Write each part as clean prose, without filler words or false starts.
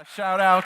A shout out.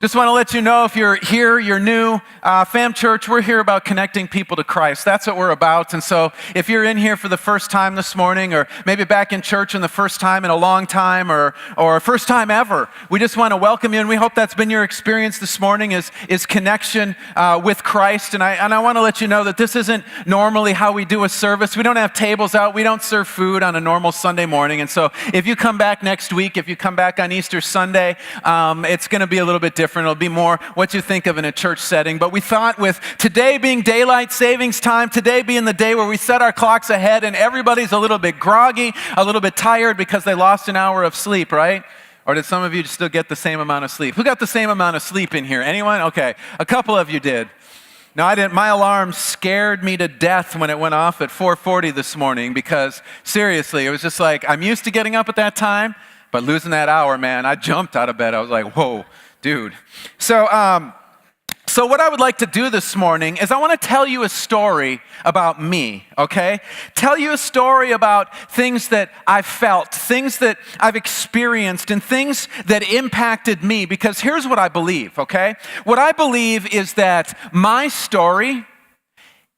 Just want to let you know if you're here, you're new, Fam Church, we're here about connecting people to Christ. That's what we're about. And so if you're in here for the first time this morning, or maybe back in church in the first time in a long time, or first time ever, we just want to welcome you. And we hope that's been your experience this morning is connection with Christ. And I want to let you know that this isn't normally how we do a service. We don't have tables out. We don't serve food on a normal Sunday morning. And so if you come back next week, if you come back on Easter Sunday, it's going to be a little bit different. It'll be more what you think of in a church setting. But we thought with today being daylight savings time, today being the day where we set our clocks ahead and everybody's a little bit groggy, a little bit tired because they lost an hour of sleep, right? Or did some of you still get the same amount of sleep? Who got the same amount of sleep in here? Anyone? Okay, a couple of you did. No, I didn't. My alarm scared me to death when it went off at 4:40 this morning because seriously, it was just like, I'm used to getting up at that time, but losing that hour, man, I jumped out of bed. I was like, whoa. Dude. So what I would like to do this morning is I want to tell you a story about me, okay? Tell you a story about things that I've felt, things that I've experienced, and things that impacted me, because here's what I believe, okay? What I believe is that my story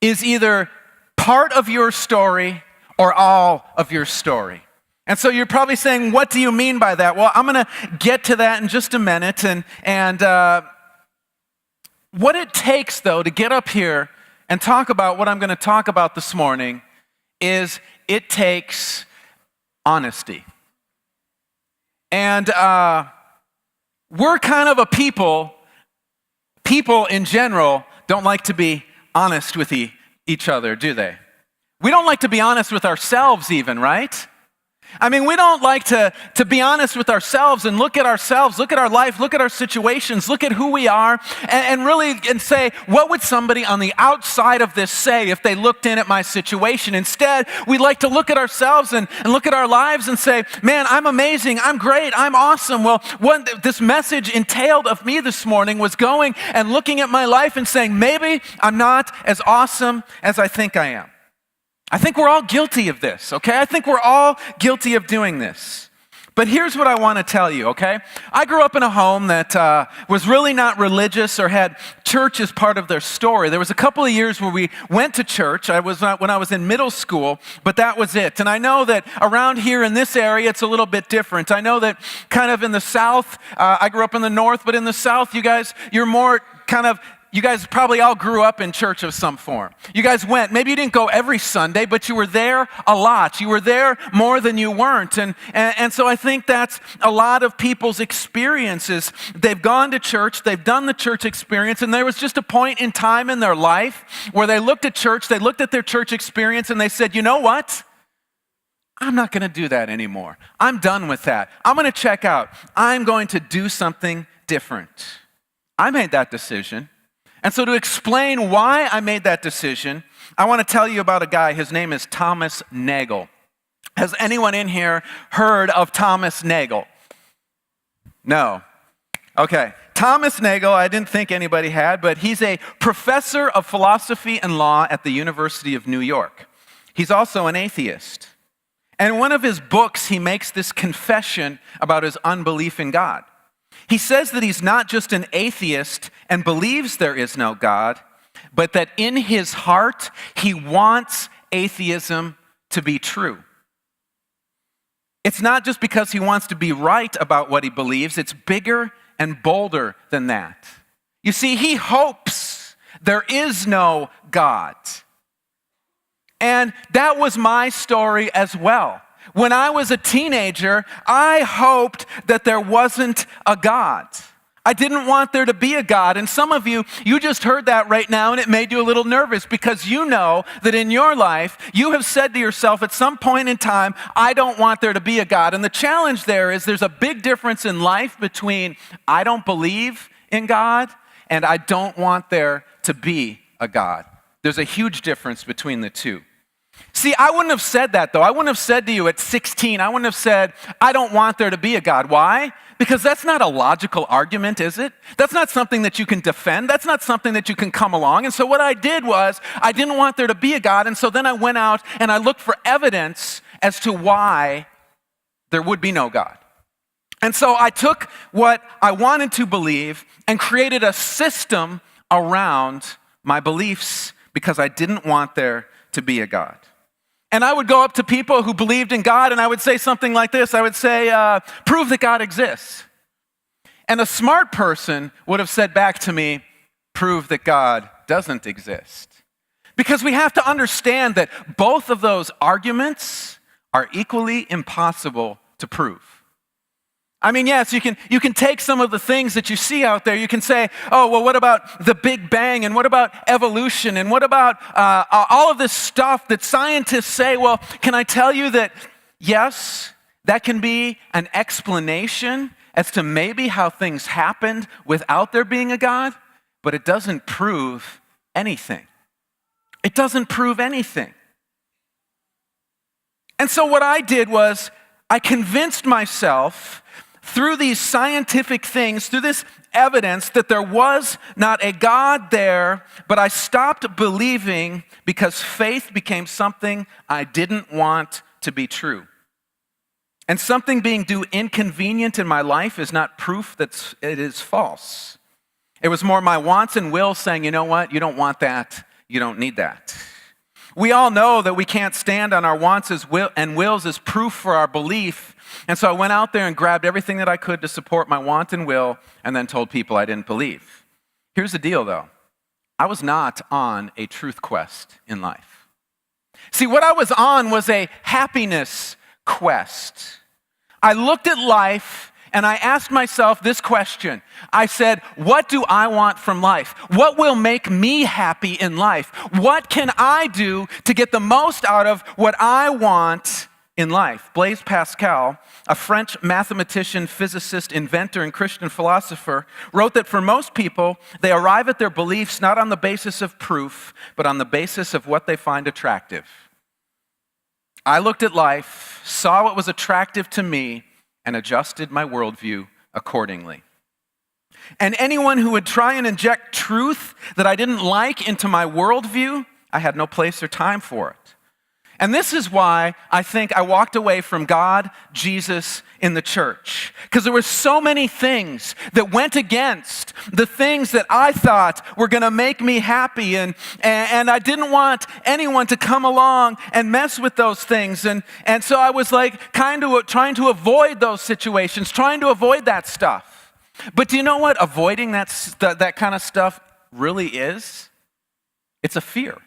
is either part of your story or all of your story. And so you're probably saying, what do you mean by that? Well, I'm going to get to that in just a minute. And what it takes, though, to get up here and talk about what I'm going to talk about this morning is it takes honesty. And we're kind of a people in general don't like to be honest with each other, do they? We don't like to be honest with ourselves even, right? I mean, we don't like to be honest with ourselves and look at our life, look at our situations, look at who we are, and really say, what would somebody on the outside of this say if they looked in at my situation? Instead, we like to look at ourselves and look at our lives and say, man, I'm amazing, I'm great, I'm awesome. Well, what this message entailed of me this morning was going and looking at my life and saying, maybe I'm not as awesome as I think I am. I think we're all guilty of this, okay? I think we're all guilty of doing this. But here's what I want to tell you, okay? I grew up in a home that was really not religious or had church as part of their story. There was a couple of years where we went to church. When I was in middle school, but that was it. And I know that around here in this area, it's a little bit different. I know that kind of in the South, I grew up in the North, but in the South, you're more kind of, you guys probably all grew up in church of some form. You guys went, maybe you didn't go every Sunday, but you were there a lot. You were there more than you weren't. And so I think that's a lot of people's experiences. They've gone to church, they've done the church experience, and there was just a point in time in their life where they looked at church, they looked at their church experience, and they said, you know what? I'm not going to do that anymore. I'm done with that. I'm going to check out. I'm going to do something different. I made that decision. And so to explain why I made that decision, I want to tell you about a guy. His name is Thomas Nagel. Has anyone in here heard of Thomas Nagel? No. Okay. Thomas Nagel, I didn't think anybody had, but he's a professor of philosophy and law at the University of New York. He's also an atheist. And in one of his books, he makes this confession about his unbelief in God. He says that he's not just an atheist and believes there is no God, but that in his heart, he wants atheism to be true. It's not just because he wants to be right about what he believes, it's bigger and bolder than that. You see, he hopes there is no God. And that was my story as well. When I was a teenager, I hoped that there wasn't a God. I didn't want there to be a God. And some of you just heard that right now and it made you a little nervous because you know that in your life, you have said to yourself at some point in time, I don't want there to be a God. And the challenge there is there's a big difference in life between I don't believe in God and I don't want there to be a God. There's a huge difference between the two. See, I wouldn't have said that, though. I wouldn't have said to you at 16, I wouldn't have said, I don't want there to be a God. Why? Because that's not a logical argument, is it? That's not something that you can defend. That's not something that you can come along. And so what I did was, I didn't want there to be a God, and so then I went out and I looked for evidence as to why there would be no God. And so I took what I wanted to believe and created a system around my beliefs because I didn't want there to be a God. And I would go up to people who believed in God and I would say something like this. I would say, prove that God exists. And a smart person would have said back to me, prove that God doesn't exist. Because we have to understand that both of those arguments are equally impossible to prove. I mean, yes, you can take some of the things that you see out there. You can say, oh, well, what about the Big Bang? And what about evolution? And what about all of this stuff that scientists say? Well, can I tell you that, yes, that can be an explanation as to maybe how things happened without there being a God, but it doesn't prove anything. It doesn't prove anything. And so what I did was I convinced myself through these scientific things, through this evidence that there was not a God there, but I stopped believing because faith became something I didn't want to be true. And something being too inconvenient in my life is not proof that it is false. It was more my wants and will saying, you know what, you don't want that, you don't need that. We all know that we can't stand on our wants and wills as proof for our belief. And so I went out there and grabbed everything that I could to support my want and will, and then told people I didn't believe. Here's the deal, though. I was not on a truth quest in life. See, what I was on was a happiness quest. I looked at life and I asked myself this question. I said, what do I want from life? What will make me happy in life? What can I do to get the most out of what I want in life? Blaise Pascal, a French mathematician, physicist, inventor, and Christian philosopher, wrote that for most people, they arrive at their beliefs not on the basis of proof, but on the basis of what they find attractive. I looked at life, saw what was attractive to me, and adjusted my worldview accordingly. And anyone who would try and inject truth that I didn't like into my worldview, I had no place or time for it. And this is why I think I walked away from God, Jesus, in the church. Because there were so many things that went against the things that I thought were going to make me happy. And I didn't want anyone to come along and mess with those things. And so I was like kind of trying to avoid those situations, trying to avoid that stuff. But do you know what avoiding that kind of stuff really is? It's a fear.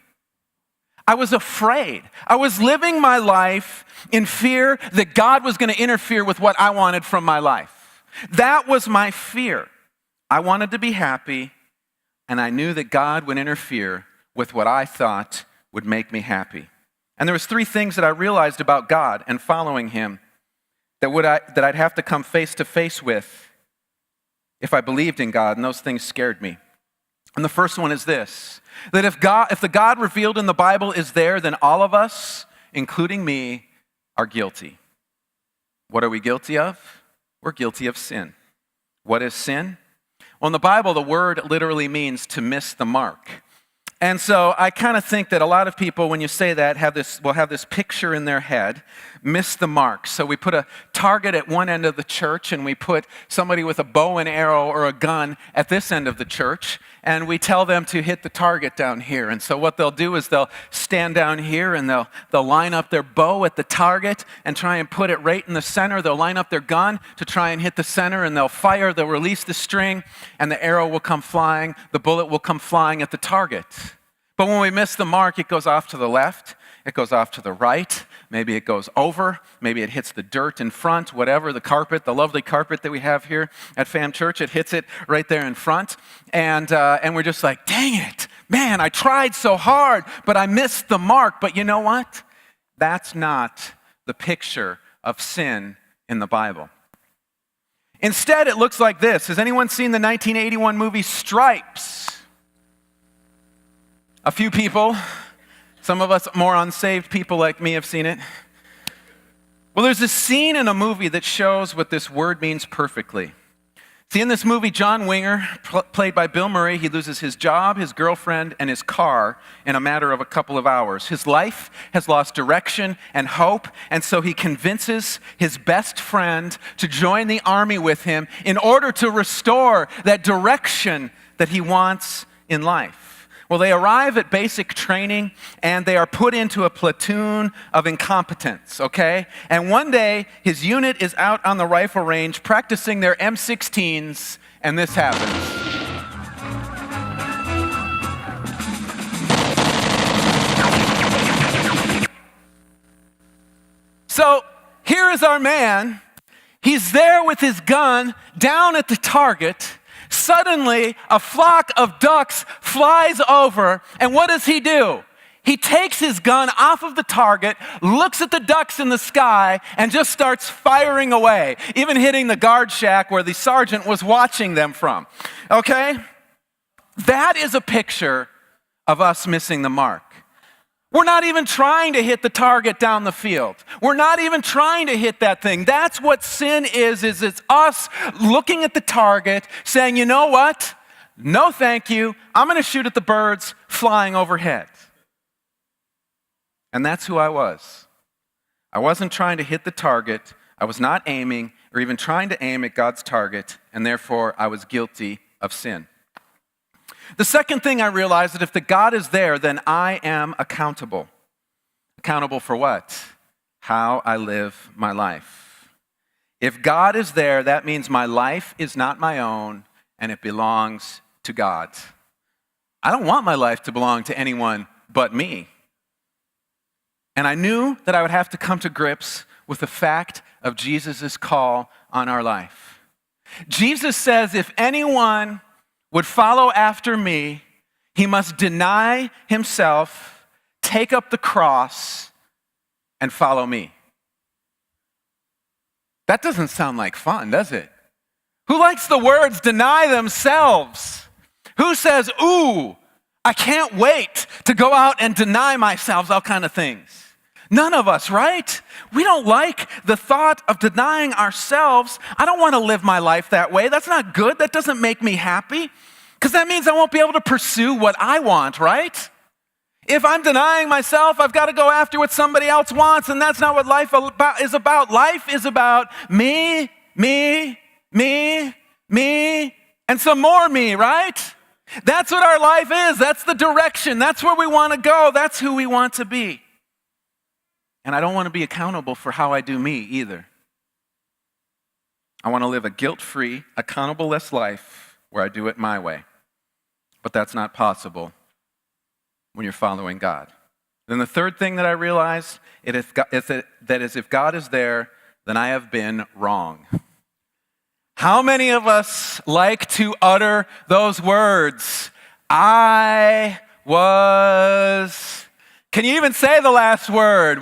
I was afraid. I was living my life in fear that God was going to interfere with what I wanted from my life. That was my fear. I wanted to be happy, and I knew that God would interfere with what I thought would make me happy. And there was 3 things that I realized about God and following Him that I'd have to come face to face with if I believed in God, and those things scared me. And the first one is this, that if the God revealed in the Bible is there, then all of us, including me, are guilty. What are we guilty of? We're guilty of sin. What is sin? Well, in the Bible, the word literally means to miss the mark. And so I kind of think that a lot of people, when you say that, will have this picture in their head, miss the mark. So we put a target at one end of the church, and we put somebody with a bow and arrow or a gun at this end of the church, and we tell them to hit the target down here. And so what they'll do is they'll stand down here, and they'll line up their bow at the target and try and put it right in the center. They'll line up their gun to try and hit the center, and they'll fire. They'll release the string, and the arrow will come flying. The bullet will come flying at the target. But when we miss the mark, it goes off to the left, it goes off to the right, maybe it goes over, maybe it hits the dirt in front, whatever, the carpet, the lovely carpet that we have here at Fam Church, it hits it right there in front, and we're just like, dang it, man, I tried so hard, but I missed the mark. But you know what? That's not the picture of sin in the Bible. Instead, it looks like this. Has anyone seen the 1981 movie Stripes? A few people, some of us more unsaved people like me have seen it. Well, there's a scene in a movie that shows what this word means perfectly. See, in this movie, John Winger, played by Bill Murray, he loses his job, his girlfriend, and his car in a matter of a couple of hours. His life has lost direction and hope, and so he convinces his best friend to join the army with him in order to restore that direction that he wants in life. Well, they arrive at basic training, and they are put into a platoon of incompetents, okay? And one day, his unit is out on the rifle range practicing their M16s, and this happens. So, here is our man. He's there with his gun down at the target. Suddenly, a flock of ducks flies over, and what does he do? He takes his gun off of the target, looks at the ducks in the sky, and just starts firing away, even hitting the guard shack where the sergeant was watching them from. Okay? That is a picture of us missing the mark. We're not even trying to hit the target down the field. We're not even trying to hit that thing. That's what sin is it's us looking at the target, saying, you know what? No thank you. I'm going to shoot at the birds flying overhead. And that's who I was. I wasn't trying to hit the target. I was not aiming or even trying to aim at God's target, and therefore I was guilty of sin. The second thing I realized that if the God is there, then I am accountable. Accountable for what? How I live my life. If God is there, that means my life is not my own and it belongs to God. I don't want my life to belong to anyone but me. And I knew that I would have to come to grips with the fact of Jesus' call on our life. Jesus says, if anyone would follow after me, he must deny himself, take up the cross, and follow me. That doesn't sound like fun, does it? Who likes the words deny themselves? Who says, ooh, I can't wait to go out and deny myself, all kind of things? None of us, right? We don't like the thought of denying ourselves. I don't want to live my life that way. That's not good. That doesn't make me happy. Because that means I won't be able to pursue what I want, right? If I'm denying myself, I've got to go after what somebody else wants, and that's not what life is about. Life is about me, me, me, me, and some more me, right? That's what our life is. That's the direction. That's where we want to go. That's who we want to be. And I don't want to be accountable for how I do me either. I want to live a guilt-free, accountable-less life where I do it my way. But that's not possible when you're following God. Then the third thing that I realized is that if God is there, then I have been wrong. How many of us like to utter those words? I was... Can you even say the last word?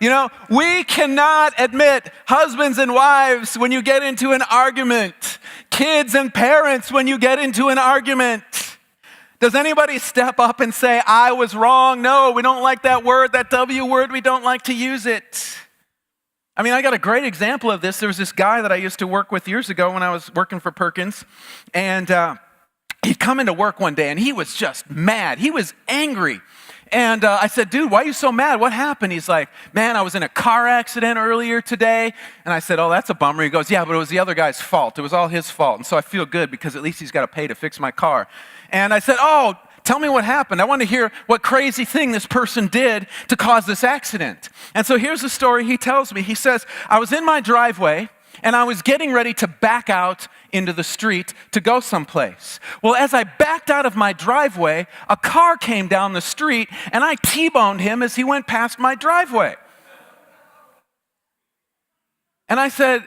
You know, we cannot admit, husbands and wives, when you get into an argument, kids and parents, when you get into an argument. Does anybody step up and say, I was wrong? No, we don't like that word, that W word, we don't like to use it. I mean, I got a great example of this. There was this guy that I used to work with years ago when I was working for Perkins, and he'd come into work one day and he was just mad. He was angry. And I said, dude, why are you so mad? What happened? He's like, man, I was in a car accident earlier today. And I said, oh, that's a bummer. He goes, yeah, but it was the other guy's fault. It was all his fault. And so I feel good because at least he's got to pay to fix my car. And I said, oh, tell me what happened. I want to hear what crazy thing this person did to cause this accident. And so here's the story he tells me. He says, I was in my driveway and I was getting ready to back out into the street to go someplace. Well, as I backed out of my driveway, a car came down the street and I T-boned him as he went past my driveway. And I said,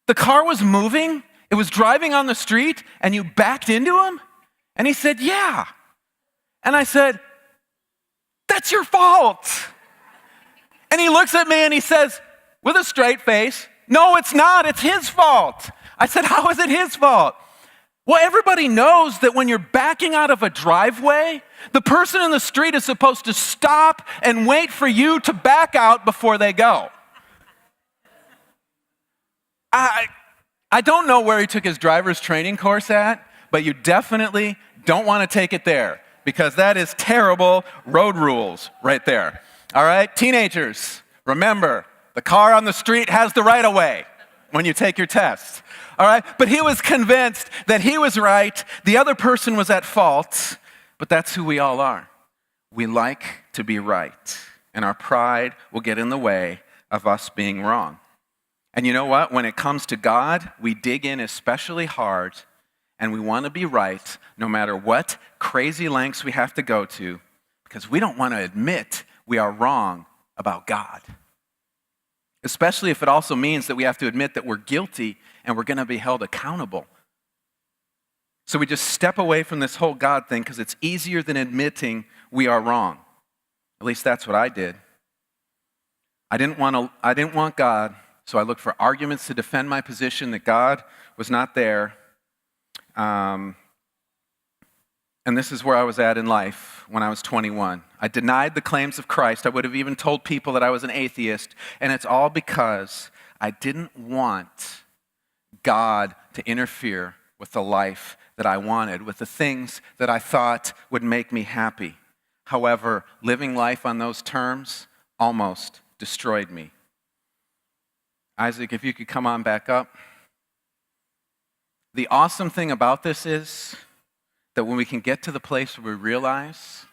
the car was moving, it was driving on the street, and you backed into him? And he said, yeah. And I said, that's your fault. And he looks at me and he says, with a straight face, no, it's not, it's his fault. I said, how is it his fault? Well, everybody knows that when you're backing out of a driveway, the person in the street is supposed to stop and wait for you to back out before they go. I don't know where he took his driver's training course at, but you definitely don't want to take it there because that is terrible road rules right there. All right, teenagers, remember, the car on the street has the right of way when you take your test. All right, but he was convinced that he was right, the other person was at fault, but that's who we all are. We like to be right, and our pride will get in the way of us being wrong. And you know what? When it comes to God, we dig in especially hard, and we want to be right no matter what crazy lengths we have to go to, because we don't want to admit we are wrong about God. Especially if it also means that we have to admit that we're guilty and we're going to be held accountable. So we just step away from this whole God thing because it's easier than admitting we are wrong. At least that's what I did. I didn't want God, so I looked for arguments to defend my position that God was not there. And this is where I was at in life when I was 21. I denied the claims of Christ. I would have even told people that I was an atheist. And it's all because I didn't want God to interfere with the life that I wanted, with the things that I thought would make me happy. However, living life on those terms almost destroyed me. Isaac, if you could come on back up. The awesome thing about this is that when we can get to the place where we realize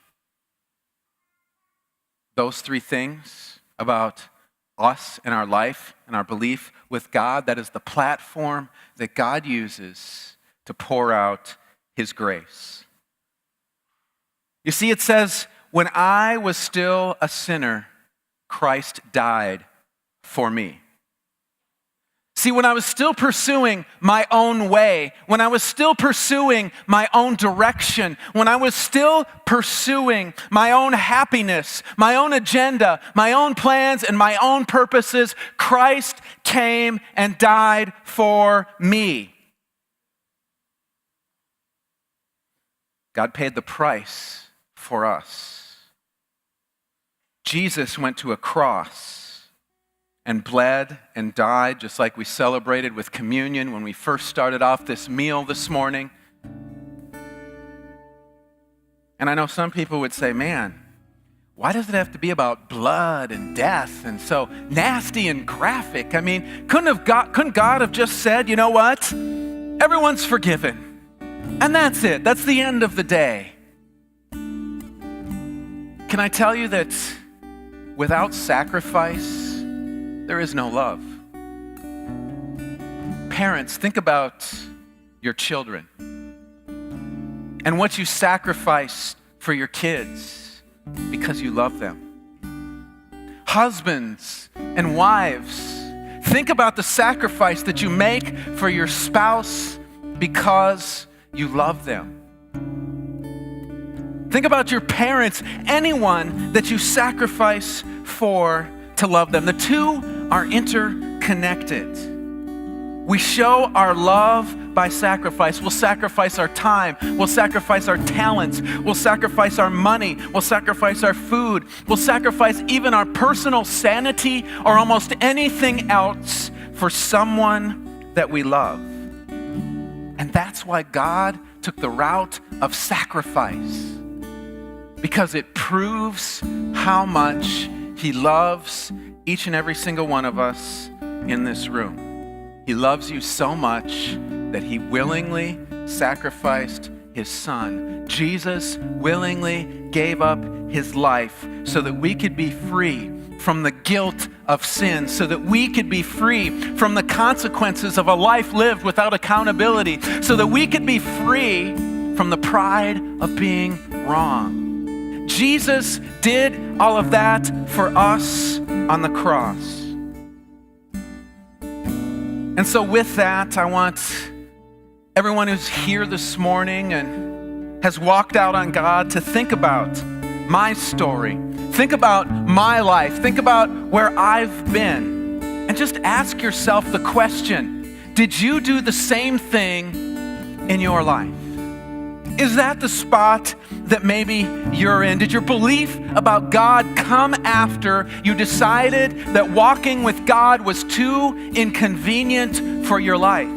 those three things about us and our life and our belief with God, that is the platform that God uses to pour out his grace. You see, it says, when I was still a sinner, Christ died for me. See, when I was still pursuing my own way, when I was still pursuing my own direction, when I was still pursuing my own happiness, my own agenda, my own plans, and my own purposes, Christ came and died for me. God paid the price for us. Jesus went to a cross and bled and died, just like we celebrated with communion when we first started off this meal this morning. And I know some people would say, man, why does it have to be about blood and death and so nasty and graphic? I mean, couldn't God have just said, you know what? Everyone's forgiven. And that's it. That's the end of the day. Can I tell you that without sacrifice, there is no love. Parents, think about your children and what you sacrifice for your kids because you love them. Husbands and wives, think about the sacrifice that you make for your spouse because you love them. Think about your parents, anyone that you sacrifice for to love them. The two are interconnected. We show our love by sacrifice. We'll sacrifice our time. We'll sacrifice our talents. We'll sacrifice our money. We'll sacrifice our food. We'll sacrifice even our personal sanity or almost anything else for someone that we love. And that's why God took the route of sacrifice, because it proves how much he loves each and every single one of us in this room. He loves you so much that he willingly sacrificed his son. Jesus willingly gave up his life so that we could be free from the guilt of sin, so that we could be free from the consequences of a life lived without accountability, so that we could be free from the pride of being wrong. Jesus did all of that for us on the cross. And so with that, I want everyone who's here this morning and has walked out on God to think about my story. Think about my life. Think about where I've been. And just ask yourself the question, did you do the same thing in your life? Is that the spot that maybe you're in? Did your belief about God come after you decided that walking with God was too inconvenient for your life?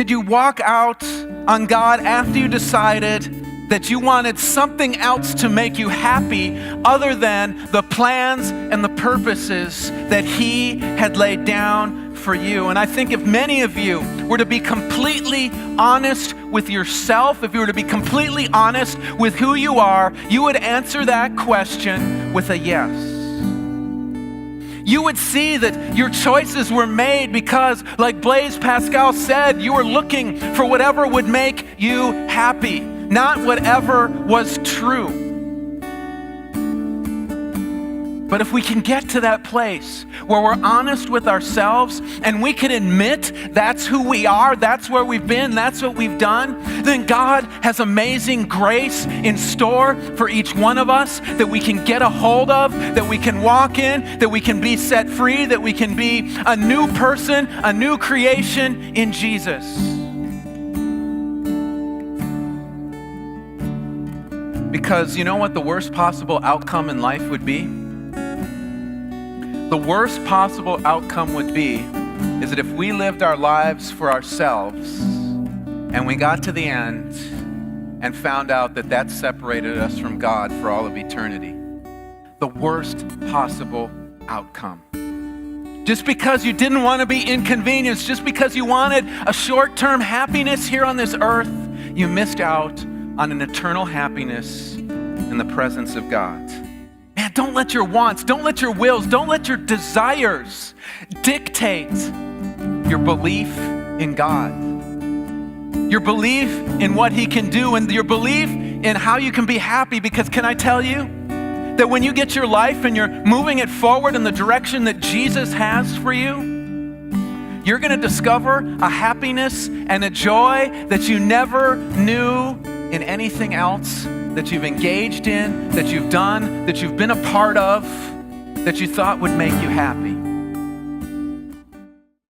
Did you walk out on God after you decided that you wanted something else to make you happy other than the plans and the purposes that He had laid down for you? And I think if many of you were to be completely honest with yourself, if you were to be completely honest with who you are, you would answer that question with a yes. You would see that your choices were made because, like Blaise Pascal said, you were looking for whatever would make you happy, not whatever was true. But if we can get to that place where we're honest with ourselves and we can admit that's who we are, that's where we've been, that's what we've done, then God has amazing grace in store for each one of us that we can get a hold of, that we can walk in, that we can be set free, that we can be a new person, a new creation in Jesus. Because you know what the worst possible outcome in life would be? The worst possible outcome would be is that if we lived our lives for ourselves and we got to the end and found out that that separated us from God for all of eternity. The worst possible outcome. Just because you didn't want to be inconvenienced, just because you wanted a short-term happiness here on this earth, you missed out on an eternal happiness in the presence of God. Man, don't let your wants, don't let your wills, don't let your desires dictate your belief in God. Your belief in what He can do and your belief in how you can be happy. Because can I tell you that when you get your life and you're moving it forward in the direction that Jesus has for you, you're going to discover a happiness and a joy that you never knew in anything else that you've engaged in, that you've done, that you've been a part of, that you thought would make you happy.